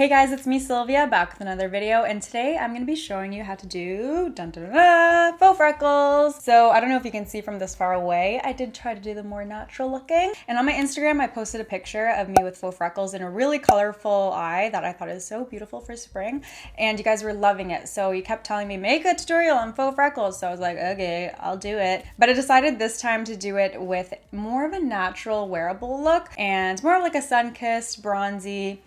Hey guys, it's me Sylvia, back with another video, and today I'm going to be showing you how to do faux freckles. So I don't know if you can see from this far away, I did try to do the more natural looking. And on my Instagram, I posted a picture of me with faux freckles in a really colorful eye that I thought is so beautiful for spring, and you guys were loving it. So you kept telling me, make a tutorial on faux freckles. So I was like, okay, I'll do it. But I decided this time to do it with more of a natural wearable look and more like a sun-kissed, bronzy,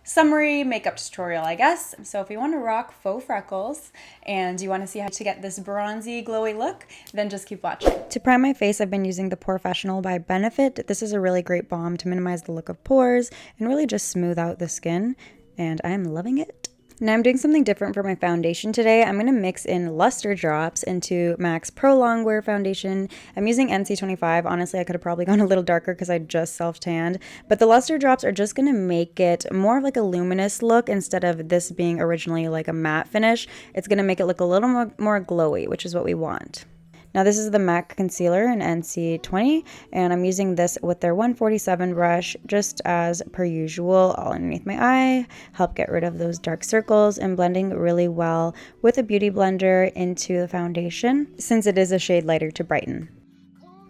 summery makeup tutorial, I guess. So if you want to rock faux freckles and you want to see how to get this bronzy, glowy look, then just keep watching. To prime my face, I've been using the Professional by Benefit. This is a really great balm to minimize the look of pores and really just smooth out the skin, and I am loving it. Now I'm doing something different for my foundation today. I'm going to mix in Lustre Drops into MAC's Pro Longwear foundation. I'm using NC25. Honestly, I could have probably gone a little darker because I just self-tanned. But the Lustre Drops are just going to make it more of like a luminous look instead of this being originally like a matte finish. It's going to make it look a little more glowy, which is what we want. Now this is the MAC concealer in NC20, and I'm using this with their 147 brush just as per usual all underneath my eye, help get rid of those dark circles, and blending really well with a beauty blender into the foundation since it is a shade lighter to brighten.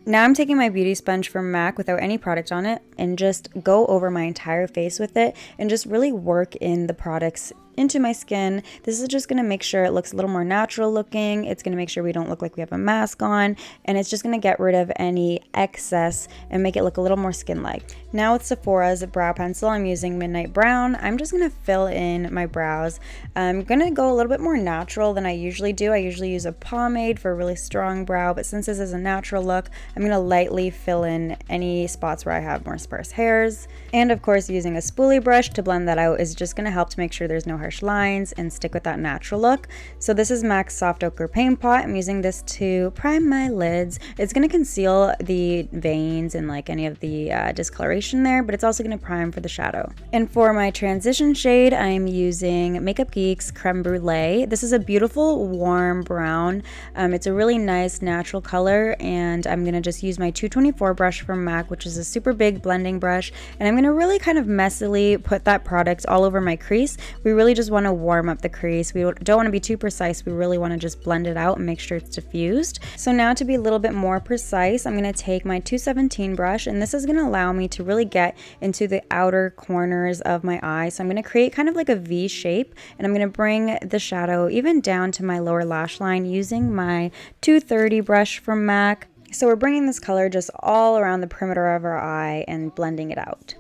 Now I'm taking my beauty sponge from MAC without any product on it and just go over my entire face with it and just really work in the products into my skin. This is just going to make sure it looks a little more natural looking. It's going to make sure we don't look like we have a mask on, and it's just going to get rid of any excess and make it look a little more skin-like. Now with Sephora's brow pencil, I'm using Midnight Brown. I'm just going to fill in my brows. I'm going to go a little bit more natural than I usually do. I usually use a pomade for a really strong brow, but since this is a natural look, I'm going to lightly fill in any spots where I have more sparse hairs. And of course, using a spoolie brush to blend that out is just going to help to make sure there's no harsh lines and stick with that natural look. So this is MAC's Soft Ochre Paint Pot. I'm using this to prime my lids. It's going to conceal the veins and like any of the discoloration there, but it's also going to prime for the shadow. And for my transition shade, I'm using Makeup Geek's Crème Brule. This is a beautiful warm brown. It's a really nice natural color, and I'm going to just use my 224 brush from MAC, which is a super big blending brush, and I'm going to really kind of messily put that product all over my crease. We really just want to warm up the crease. We don't want to be too precise. We really want to just blend it out and make sure it's diffused. So now to be a little bit more precise, I'm going to take my 217 brush, and this is going to allow me to really get into the outer corners of my eye. So I'm going to create kind of like a V shape, and I'm going to bring the shadow even down to my lower lash line using my 230 brush from MAC. So we're bringing this color just all around the perimeter of our eye and blending it out.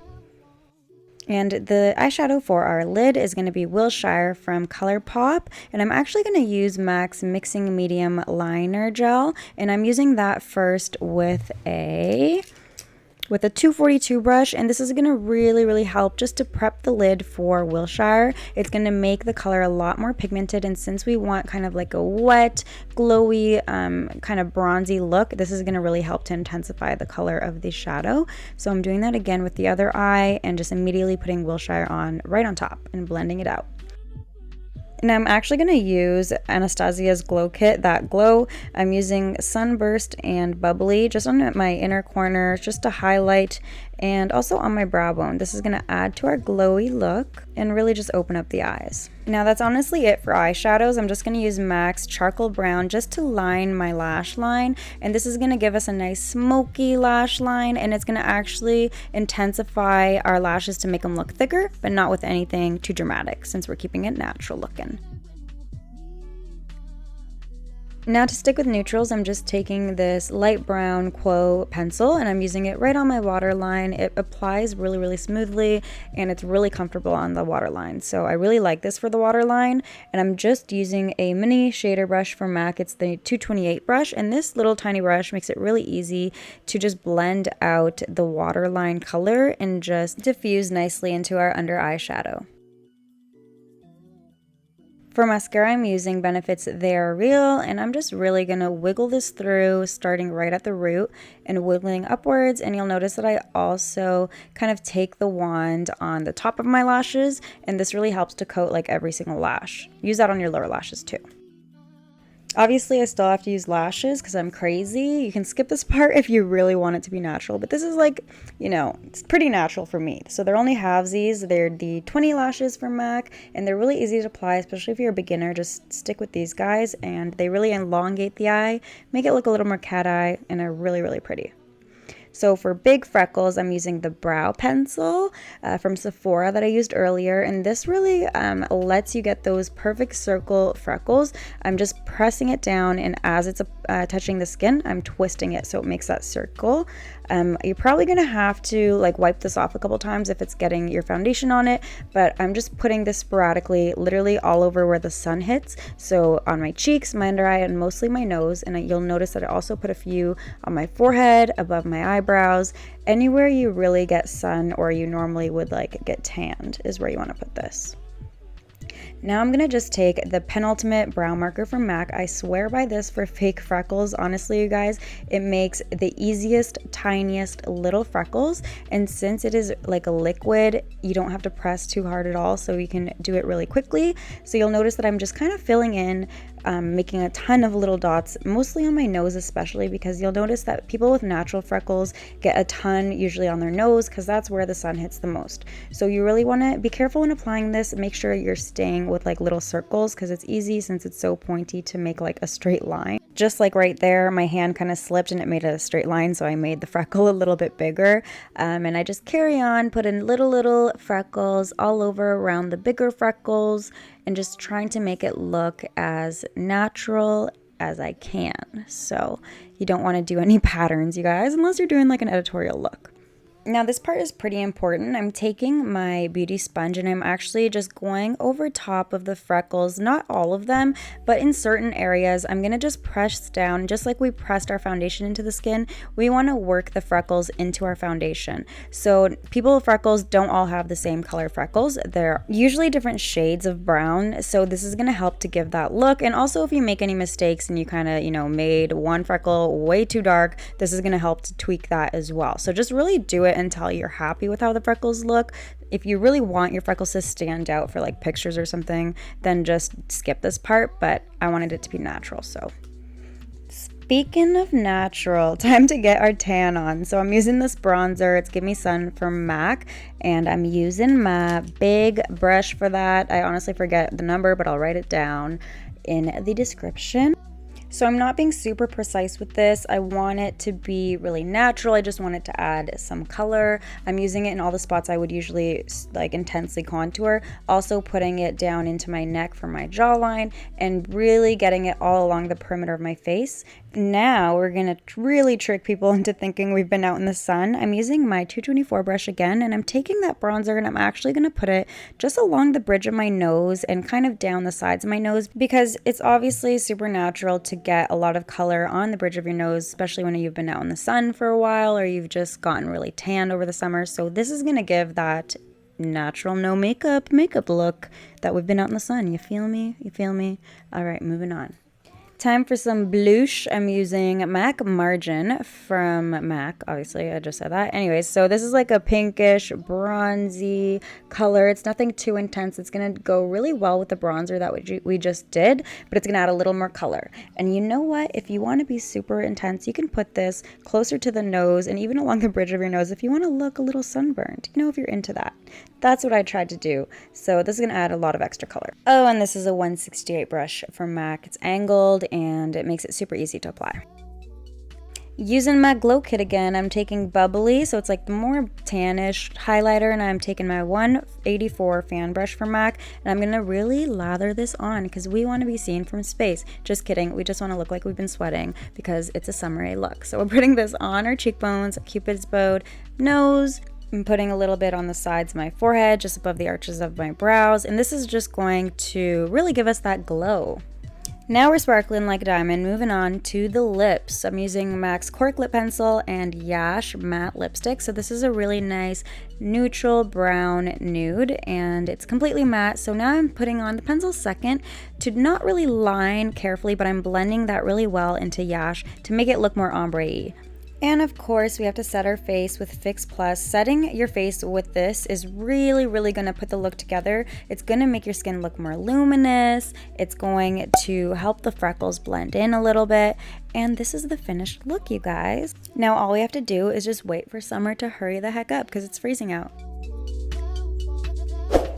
And the eyeshadow for our lid is going to be Wilshire from Colourpop, and I'm actually going to use MAC's Mixing Medium Liner Gel, and I'm using that first with a 242 brush, and this is going to really help just to prep the lid for Wilshire. It's going to make the color a lot more pigmented, and since we want kind of like a wet, glowy, kind of bronzy look, this is going to really help to intensify the color of the shadow. So I'm doing that again with the other eye and just immediately putting Wilshire on right on top and blending it out. And I'm actually going to use Anastasia's Glow Kit, That Glow. I'm using Sunburst and Bubbly just on my inner corners just to highlight, and also on my brow bone. This is going to add to our glowy look and really just open up the eyes. Now that's honestly it for eyeshadows. I'm just going to use MAC's Charcoal Brown just to line my lash line, and this is going to give us a nice smoky lash line, and it's going to actually intensify our lashes to make them look thicker, but not with anything too dramatic since we're keeping it natural looking. Now to stick with neutrals, I'm just taking this light brown Quo pencil, and I'm using it right on my waterline. It applies really smoothly, and it's really comfortable on the waterline. So I really like this for the waterline, and I'm just using a mini shader brush from MAC. It's the 228 brush, and this little tiny brush makes it really easy to just blend out the waterline color and just diffuse nicely into our under eye shadow. For mascara, I'm using Benefit's They Are Real, and I'm just really going to wiggle this through, starting right at the root and wiggling upwards. And you'll notice that I also kind of take the wand on the top of my lashes, and this really helps to coat like every single lash. Use that on your lower lashes too. Obviously, I still have to use lashes because I'm crazy. You can skip this part if you really want it to be natural, but this is like, you know, it's pretty natural for me. So they're only halvesies. They're the 20 lashes from MAC, and they're really easy to apply, especially if you're a beginner. Just stick with these guys, and they really elongate the eye, make it look a little more cat eye, and are really, really pretty. So for big freckles, I'm using the brow pencil from Sephora that I used earlier, and this really lets you get those perfect circle freckles. I'm just pressing it down, and as it's touching the skin, I'm twisting it so it makes that circle. You're probably gonna have to like wipe this off a couple times if it's getting your foundation on it, but I'm just putting this sporadically, literally all over where the sun hits. So on my cheeks, my under eye, and mostly my nose, and you'll notice that I also put a few on my forehead, above my eyebrows. Anywhere you really get sun or you normally would like get tanned is where you want to put this. Now I'm going to just take the penultimate brow marker from MAC. I swear by this for fake freckles. Honestly, you guys, it makes the easiest, tiniest little freckles. And since it is like a liquid, you don't have to press too hard at all, so you can do it really quickly. So you'll notice that I'm just kind of filling in, making a ton of little dots, mostly on my nose especially, because you'll notice that people with natural freckles get a ton usually on their nose because that's where the sun hits the most. So you really want to be careful when applying this. Make sure you're staying with like little circles because it's easy since it's so pointy to make like a straight line. Just like right there, my hand kind of slipped and it made a straight line, so I made the freckle a little bit bigger. And I just carry on, put in little freckles all over around the bigger freckles, and just trying to make it look as natural as I can. So you don't want to do any patterns, you guys, unless you're doing like an editorial look. Now this part is pretty important. I'm taking my beauty sponge and I'm actually just going over top of the freckles, not all of them, but in certain areas. I'm going to just press down, just like we pressed our foundation into the skin. We want to work the freckles into our foundation. So people with freckles don't all have the same color freckles. They're usually different shades of brown. So this is going to help to give that look. And also if you make any mistakes and you kind of, you know, made one freckle way too dark, this is going to help to tweak that as well. So just really do it until you're happy with how the freckles look. If you really want your freckles to stand out for like pictures or something, then just skip this part, but I wanted it to be natural. So speaking of natural, time to get our tan on. So I'm using this bronzer. It's Give Me Sun from MAC, and I'm using my big brush for that. I honestly forget the number, but I'll write it down in the description. So I'm not being super precise with this. I want it to be really natural. I just want it to add some color. I'm using it in all the spots I would usually like intensely contour. Also putting it down into my neck for my jawline and really getting it all along the perimeter of my face. Now we're gonna really trick people into thinking we've been out in the sun. I'm using my 224 brush again, and I'm taking that bronzer and I'm actually gonna put it just along the bridge of my nose and kind of down the sides of my nose, because it's obviously super natural to get a lot of color on the bridge of your nose, especially when you've been out in the sun for a while or you've just gotten really tanned over the summer. So this is gonna give that natural no makeup look that we've been out in the sun. You feel me? You feel me? All right, moving on. Time for some blush. I'm using MAC Margin from MAC. Obviously, I just said that. Anyways, so this is like a pinkish, bronzy color. It's nothing too intense. It's going to go really well with the bronzer that we just did, but it's going to add a little more color. And you know what? If you want to be super intense, you can put this closer to the nose and even along the bridge of your nose if you want to look a little sunburned. You know, if you're into that. That's what I tried to do. So this is going to add a lot of extra color. Oh, and this is a 168 brush from MAC. It's angled and it makes it super easy to apply. Using my glow kit again, I'm taking Bubbly, so it's like the more tannish highlighter, and I'm taking my 184 fan brush from MAC, and I'm gonna really lather this on because we want to be seen from space. Just kidding, we just want to look like we've been sweating because it's a summery look. So we're putting this on our cheekbones, Cupid's bow, nose. I'm putting a little bit on the sides of my forehead, just above the arches of my brows, and this is just going to really give us that glow. Now we're sparkling like a diamond. Moving on to the lips. I'm using MAC's Cork Lip Pencil and Yash Matte Lipstick. So this is a really nice neutral brown nude, and it's completely matte. So now I'm putting on the pencil second to not really line carefully, but I'm blending that really well into Yash to make it look more ombre-y. And of course, we have to set our face with Fix Plus. Setting your face with this is really, really gonna put the look together. It's gonna make your skin look more luminous. It's going to help the freckles blend in a little bit. And this is the finished look, you guys. Now all we have to do is just wait for summer to hurry the heck up because it's freezing out.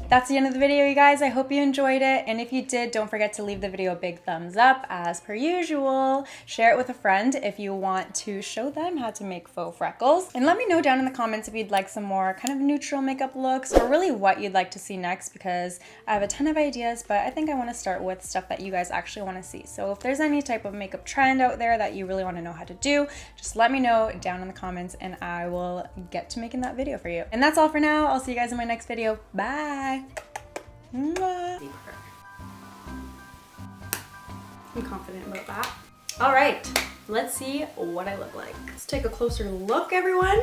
That's the end of the video, you guys. I hope you enjoyed it. And if you did, don't forget to leave the video a big thumbs up as per usual. Share it with a friend if you want to show them how to make faux freckles. And let me know down in the comments if you'd like some more kind of neutral makeup looks or really what you'd like to see next, because I have a ton of ideas, but I think I want to start with stuff that you guys actually want to see. So if there's any type of makeup trend out there that you really want to know how to do, just let me know down in the comments and I will get to making that video for you. And that's all for now. I'll see you guys in my next video. Bye. I'm confident about that. All right, let's see what I look like. Let's take a closer look, everyone.